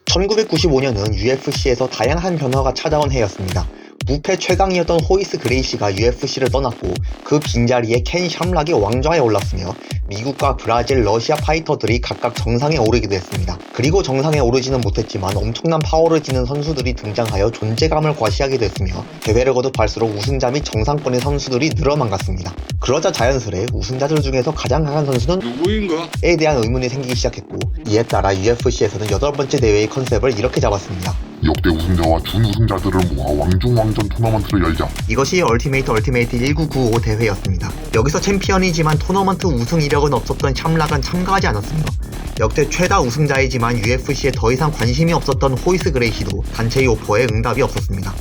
(1995년은) UFC에서 다양한 변화가 찾아온 해였습니다. 무패 최강이었던 호이스 그레이시가 UFC를 떠났고 그 빈자리에 켄 샴락이 왕좌에 올랐으며 미국과 브라질, 러시아 파이터들이 각각 정상에 오르기도 했습니다. 그리고 정상에 오르지는 못했지만 엄청난 파워를 지닌 선수들이 등장하여 존재감을 과시하기도 했으며 대회를 거듭할수록 우승자 및 정상권의 선수들이 늘어만 갔습니다. 그러자 자연스레 우승자들 중에서 가장 강한 선수는 누구인가? 에 대한 의문이 생기기 시작했고, 이에 따라 UFC에서는 8번째 대회의 컨셉을 이렇게 잡았습니다. 역대 우승자와 준우승자들을 모아 왕중왕전 토너먼트를 열자. 이것이 얼티메이트 1995 대회였습니다. 여기서 챔피언이지만 토너먼트 우승 이력은 없었던 샴락은 참가하지 않았으며 역대 최다 우승자이지만 UFC에 더 이상 관심이 없었던 호이스 그레이시도 단체의 오퍼에 응답이 없었습니다.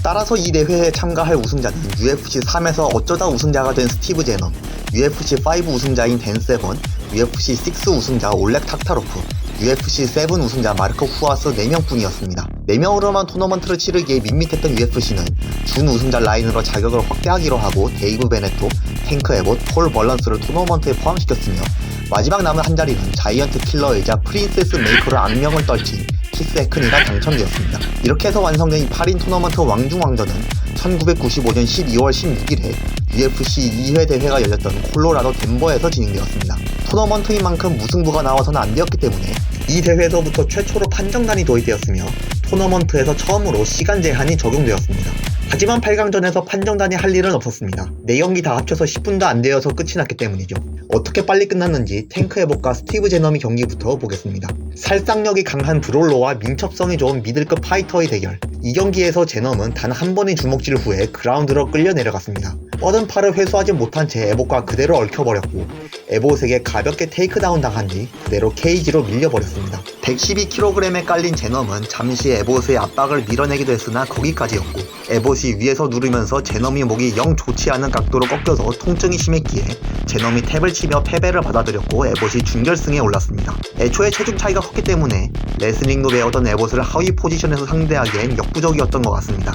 따라서 이 대회에 참가할 우승자는 UFC 3에서 어쩌다 우승자가 된 스티브 제너, UFC 5 우승자인 댄 세번, UFC 6 우승자 올렉 탁타로프, UFC 7 우승자 마르코 후아스 4명뿐이었습니다. 4명으로만 토너먼트를 치르기에 밋밋했던 UFC는 준 우승자 라인으로 자격을 확대하기로 하고 데이브 베네토, 탱크 에봇, 폴 벌런스를 토너먼트에 포함시켰으며 마지막 남은 한 자리는 자이언트 킬러이자 프린세스 메이커를 악명을 떨친 키스 해크니가 당첨되었습니다. 이렇게 해서 완성된 이 8인 토너먼트 왕중왕전은 1995년 12월 16일에 UFC 2회 대회가 열렸던 콜로라도 덴버에서 진행되었습니다. 토너먼트인 만큼 무승부가 나와서는 안 되었기 때문에 이 대회에서부터 최초로 판정단이 도입되었으며 토너먼트에서 처음으로 시간 제한이 적용되었습니다. 하지만 8강전에서 판정단이 할 일은 없었습니다. 4경기 다 합쳐서 10분도 안 되어서 끝이 났기 때문이죠. 어떻게 빨리 끝났는지 탱크 에봇과 스티브 제너미 경기부터 보겠습니다. 살상력이 강한 브롤러와 민첩성이 좋은 미들급 파이터의 대결. 이 경기에서 제넘은 단 한 번의 주먹질 후에 그라운드로 끌려 내려갔습니다. 뻗은 팔을 회수하지 못한 채 에봇과 그대로 얽혀버렸고 에봇에게 가볍게 테이크다운 당한 뒤 그대로 케이지로 밀려버렸습니다. 112kg에 깔린 제넘은 잠시 에봇의 압박을 밀어내기도 했으나 거기까지였고 에봇이 위에서 누르면서 제넘이 목이 영 좋지 않은 각도로 꺾여서 통증이 심했기에 제넘이 탭을 치며 패배를 받아들였고 에봇이 준결승에 올랐습니다. 애초에 체중 차이가 컸기 때문에 레슬링도 배우던 에봇을 하위 포지션에서 상대하기엔 역부족이었던 것 같습니다.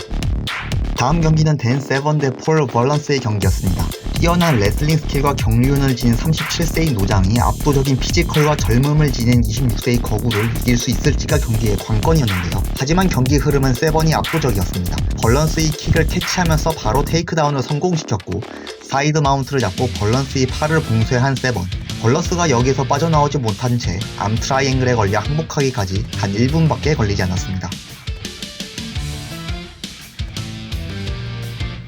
다음 경기는 댄 세번 대 폴 벌런스의 경기였습니다. 뛰어난 레슬링 스킬과 경륜을 지닌 37세의 노장이 압도적인 피지컬과 젊음을 지닌 26세의 거구를 이길 수 있을지가 경기의 관건이었는데요. 하지만 경기 흐름은 세번이 압도적이었습니다. 벌런스의 킥을 캐치하면서 바로 테이크다운을 성공시켰고 사이드 마운트를 잡고 벌런스의 팔을 봉쇄한 세번. 벌런스가 여기서 빠져나오지 못한 채 암 트라이앵글에 걸려 항복하기까지 단 1분밖에 걸리지 않았습니다.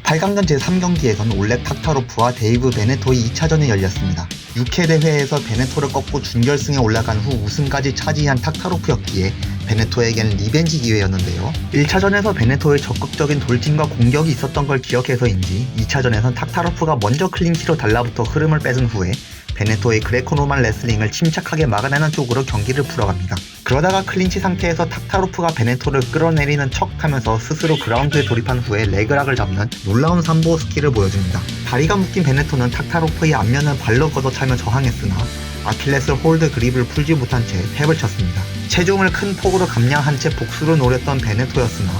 8강전 제3경기에선 올렉 탁타로프와 데이브 베네토의 2차전이 열렸습니다. 6회 대회에서 베네토를 꺾고 준결승에 올라간 후 우승까지 차지한 탁타로프였기에 베네토에겐 리벤지 기회였는데요. 1차전에서 베네토의 적극적인 돌진과 공격이 있었던 걸 기억해서인지 2차전에선 탁타로프가 먼저 클린치로 달라붙어 흐름을 뺏은 후에 베네토의 그레코노만 레슬링을 침착하게 막아내는 쪽으로 경기를 풀어갑니다. 그러다가 클린치 상태에서 탁타로프가 베네토를 끌어내리는 척 하면서 스스로 그라운드에 돌입한 후에 레그락을 잡는 놀라운 삼보 스킬을 보여줍니다. 다리가 묶인 베네토는 탁타로프의 앞면을 발로 걷어차며 저항했으나 아킬레스 홀드 그립을 풀지 못한 채 탭을 쳤습니다. 체중을 큰 폭으로 감량한 채 복수를 노렸던 베네토였으나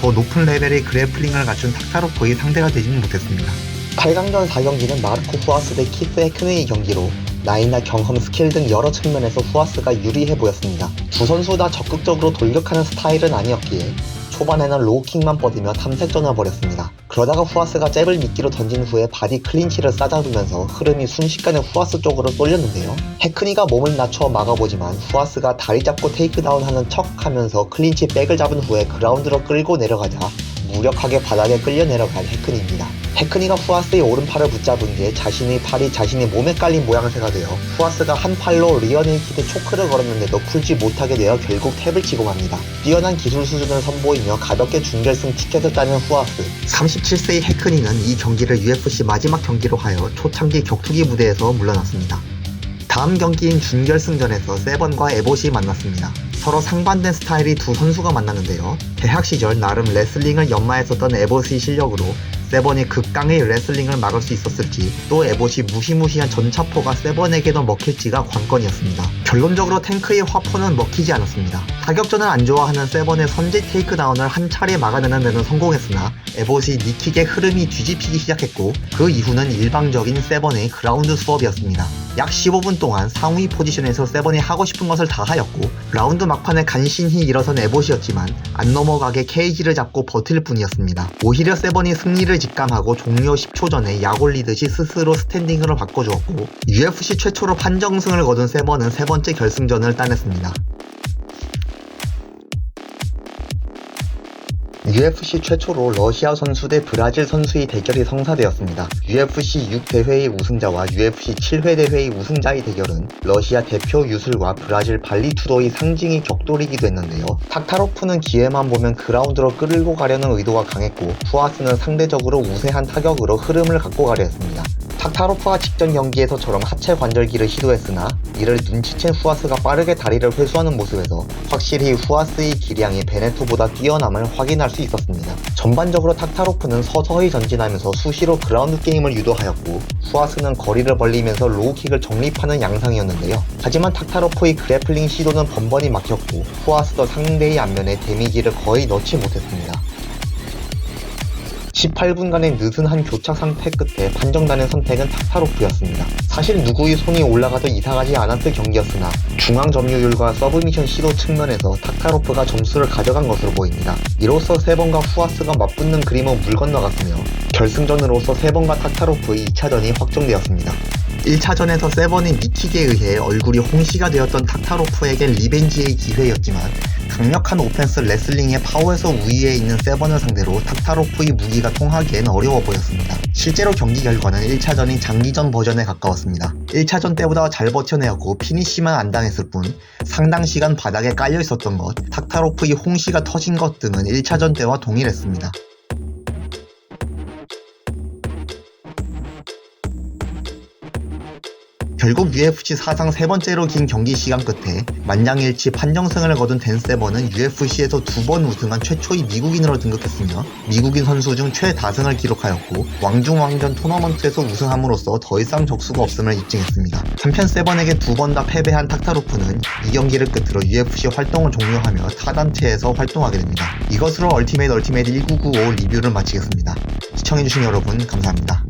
더 높은 레벨의 그래플링을 갖춘 탁타로프의 상대가 되지는 못했습니다. 8강전 4경기는 마르코 후아스 대 키스 해크니의 경기로 나이나 경험, 스킬 등 여러 측면에서 후아스가 유리해 보였습니다. 두 선수 다 적극적으로 돌격하는 스타일은 아니었기에 초반에는 로우킥만 뻗으며 탐색전을 벌였습니다. 그러다가 후아스가 잽을 미끼로 던진 후에 바디 클린치를 싸잡으면서 흐름이 순식간에 후아스 쪽으로 쏠렸는데요. 해크니가 몸을 낮춰 막아보지만 후아스가 다리 잡고 테이크다운하는 척 하면서 클린치 백을 잡은 후에 그라운드로 끌고 내려가자 무력하게 바닥에 끌려 내려간 해크니입니다. 해크니가 후아스의 오른팔을 붙잡은 뒤에 자신의 팔이 자신의 몸에 깔린 모양새가 되어 후아스가 한 팔로 리어네이키드 초크를 걸었는데도 풀지 못하게 되어 결국 탭을 치고 맙니다. 뛰어난 기술 수준을 선보이며 가볍게 준결승 티켓을 따는 후아스. 37세의 해크니는 이 경기를 UFC 마지막 경기로 하여 초창기 격투기 무대에서 물러났습니다. 다음 경기인 준결승전에서 세번과 에봇이 만났습니다. 서로 상반된 스타일이 두 선수가 만났는데요. 대학 시절 나름 레슬링을 연마했었던 에봇의 실력으로 세번이 극강의 레슬링을 막을 수 있었을지 또 에봇이 무시무시한 전차포가 세번에게도 먹힐지가 관건이었습니다. 결론적으로 탱크의 화포는 먹히지 않았습니다. 타격전을 안 좋아하는 세번의 선제 테이크다운을 한 차례 막아내는 데는 성공했으나 에봇이 니킥의 흐름이 뒤집히기 시작했고 그 이후는 일방적인 세번의 그라운드 수업이었습니다. 약 15분 동안 상위 포지션에서 세번이 하고 싶은 것을 다 하였고 라운드 막판에 간신히 일어선 에봇이었지만 안 넘어가게 케이지를 잡고 버틸 뿐이었습니다. 오히려 세번이 승리를 직감하고 종료 10초 전에 약 올리듯이 스스로 스탠딩으로 바꿔주었고 UFC 최초로 판정승을 거둔 세번은 세 번째 결승전을 따냈습니다. UFC 최초로 러시아 선수 대 브라질 선수의 대결이 성사되었습니다. UFC 6대회의 우승자와 UFC 7회 대회의 우승자의 대결은 러시아 대표 유술과 브라질 발리투도의 상징이 격돌이기도 했는데요. 탁타로프는 기회만 보면 그라운드로 끌고 가려는 의도가 강했고 후아스는 상대적으로 우세한 타격으로 흐름을 갖고 가려 했습니다. 탁타로프가 직전 경기에서처럼 하체 관절기를 시도했으나 이를 눈치챈 후아스가 빠르게 다리를 회수하는 모습에서 확실히 후아스의 기량이 베네토보다 뛰어남을 확인할 수 있었습니다. 전반적으로 탁타로프는 서서히 전진하면서 수시로 그라운드 게임을 유도하였고 후아스는 거리를 벌리면서 로우킥을 정립하는 양상이었는데요. 하지만 탁타로프의 그래플링 시도는 번번이 막혔고 후아스도 상대의 안면에 데미지를 거의 넣지 못했습니다. 18분간의 느슨한 교착 상태 끝에 판정단의 선택은 탁타로프였습니다. 사실 누구의 손이 올라가도 이상하지 않았을 경기였으나 중앙 점유율과 서브미션 시도 측면에서 탁타로프가 점수를 가져간 것으로 보입니다. 이로써 세번과 후아스가 맞붙는 그림은 물 건너갔으며 결승전으로서 세번과 탁타로프의 2차전이 확정되었습니다. 1차전에서 세번의 니킥에 의해 얼굴이 홍시가 되었던 탁타로프에겐 리벤지의 기회였지만 강력한 오펜스 레슬링의 파워에서 우위에 있는 세번을 상대로 탁타로프의 무기가 통하기엔 어려워 보였습니다. 실제로 경기 결과는 1차전이 장기전 버전에 가까웠습니다. 1차전 때보다 잘 버텨내었고 피니쉬만 안 당했을 뿐 상당 시간 바닥에 깔려 있었던 것, 탁타로프의 홍시가 터진 것 등은 1차전 때와 동일했습니다. 결국 UFC 사상 세 번째로 긴 경기 시간 끝에 만장일치 판정승을 거둔 댄 세번은 UFC에서 2번 우승한 최초의 미국인으로 등극했으며 미국인 선수 중 최다승을 기록하였고 왕중왕전 토너먼트에서 우승함으로써 더 이상 적수가 없음을 입증했습니다. 한편 세번에게 2번 다 패배한 탁타로프는 이 경기를 끝으로 UFC 활동을 종료하며 타 단체에서 활동하게 됩니다. 이것으로 얼티메이트 1995 리뷰를 마치겠습니다. 시청해주신 여러분 감사합니다.